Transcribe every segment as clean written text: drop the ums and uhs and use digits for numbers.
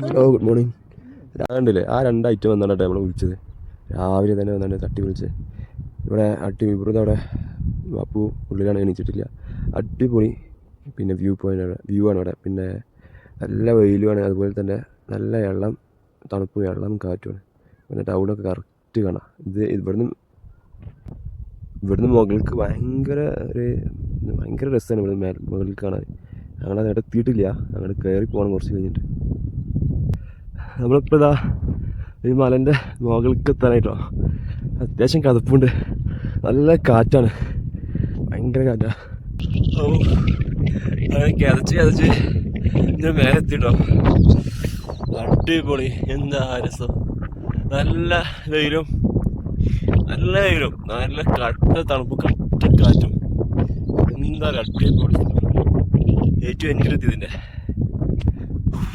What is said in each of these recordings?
Hello, good morning. കണ്ടില്ലേ, ആ 2 item വന്നാണ് നമ്മൾ വിളിച്ചത്. രാവിലെ തന്നെ വന്നാണ് തട്ടി വിളിച്ചത്. ഇവിടെ ഇവിടുന്ന് അവിടെ അപ്പു ഉള്ളിലാണ്, എണീച്ചിട്ടില്ല. അടിപൊളി പിന്നെ വ്യൂ ആണ് ഇവിടെ. പിന്നെ നല്ല വെയിലുമാണ്, അതുപോലെ തന്നെ നല്ല തണുപ്പും കാറ്റുമാണ്. പിന്നെ ടൗണൊക്കെ കറക്റ്റ് കാണാം. ഇവിടുന്ന് മുകൾക്ക് ഭയങ്കര രസമാണ്. ഇവിടെ മുകളിൽ കാണാൻ. ഞങ്ങളത് അവിടെ എത്തിയിട്ടില്ല, അങ്ങോട്ട് കയറി പോകണം കുറച്ച് കഴിഞ്ഞിട്ട്. നമ്മളിപ്പോൾ ഇതാ ഈ മലൻ്റെ മുകൾക്ക് എത്താനായിട്ടോ. അത്യാവശ്യം കതപ്പുണ്ട്, നല്ല കാറ്റാണ്, ഭയങ്കര കാറ്റാണ്. കിതച്ച് ഇതിന് മേലെ എത്തിട്ടോ. അടിപൊളി, എന്താ രസം. നല്ല വെയിലും നല്ല കട്ട തണുപ്പ്, കട്ട കാറ്റും. എന്താ അടിപൊളി. ഏറ്റവും എൻ്റെ ഇതിൻ്റെ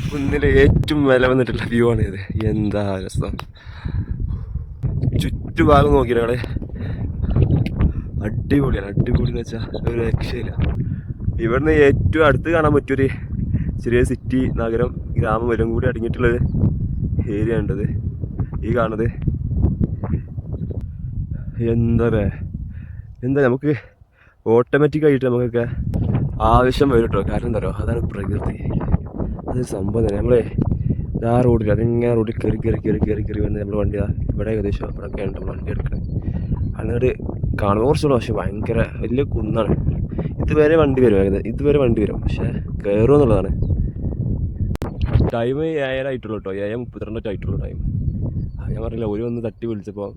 കുന്നിലെ ഏറ്റവും വില വന്നിട്ടുള്ള വ്യൂ ആണ് ഇത്. എന്താ രസം. ചുറ്റുഭാഗം നോക്കിയിട്ട് ഞങ്ങള് അടിപൊളിയാണ്. എന്ന് വെച്ചാൽ ഒരു രക്ഷയില്ല. ഇവിടുന്ന് ഏറ്റവും അടുത്ത് കാണാൻ പറ്റിയൊരു ചെറിയ സിറ്റി, നഗരം, ഗ്രാമം എല്ലാം കൂടി അടങ്ങിയിട്ടുള്ളൊരു ഏരിയ ഉണ്ടത് ഈ കാണുന്നത്. എന്താ നമുക്ക് ഓട്ടോമാറ്റിക്കായിട്ട് നമുക്കൊക്കെ ആവശ്യം വരും കേട്ടോ. കാരണം എന്താ പറയുക, അതാണ് പ്രകൃതി. അതൊരു സംഭവം തന്നെ. നമ്മളെ ആ റോഡിൽ അതിങ്ങനെ റോഡിൽ കയറി വന്ന് നമ്മൾ വണ്ടി ഇവിടെ ഏകദേശം ഇവിടെയൊക്കെയാണ് നമ്മൾ വണ്ടി എടുക്കുന്നത്. അങ്ങോട്ട് കാണുമ്പോൾ കുറച്ചുകൂടെ, പക്ഷെ ഭയങ്കര വലിയ കുന്നാണ്. ഇതുവരെ വണ്ടി വരും പക്ഷെ കയറുമെന്നുള്ളതാണ്. ടൈം 7:30 ആയിട്ടുള്ളൂ കേട്ടോ. 7:32 ആയിട്ടുള്ളൂ ടൈം. ഞാൻ പറഞ്ഞില്ല, ഒരു വന്ന് തട്ടി വിളിച്ചപ്പോൾ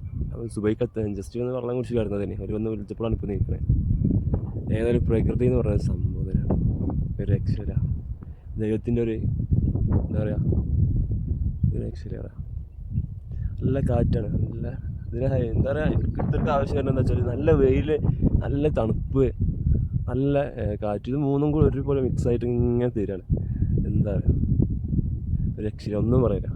സുബൈക്ക് ജസ്റ്റ് ഒന്ന് വെള്ളം കുടിച്ച് കയറുന്നത് തന്നെ. ഒരു വന്ന് വിളിച്ചപ്പോഴാണ് ഇപ്പോൾ നിൽക്കുന്നത്. ഏതായാലും പ്രകൃതി എന്ന് പറയുന്ന സംഭവം തന്നെയാണ്, ഒരു രക്ഷയില്ല. ദൈവത്തിൻ്റെ ഒരു എന്താ പറയുക, ഒരു രക്ഷയില്ല. നല്ല കാറ്റാണ്, എന്താ പറയുക, ഇത്രയ്ക്ക് ആവശ്യം എന്താ വെച്ചാൽ നല്ല വെയിൽ, നല്ല തണുപ്പ്, നല്ല കാറ്റ്. ഇത് മൂന്നും കൂടി ഒരുപോലെ മിക്സ് ആയിട്ട് ഇങ്ങനെ തരികയാണ്. എന്താ പറയുക, ഒരു രക്ഷയില്ല, ഒന്നും പറയില്ല.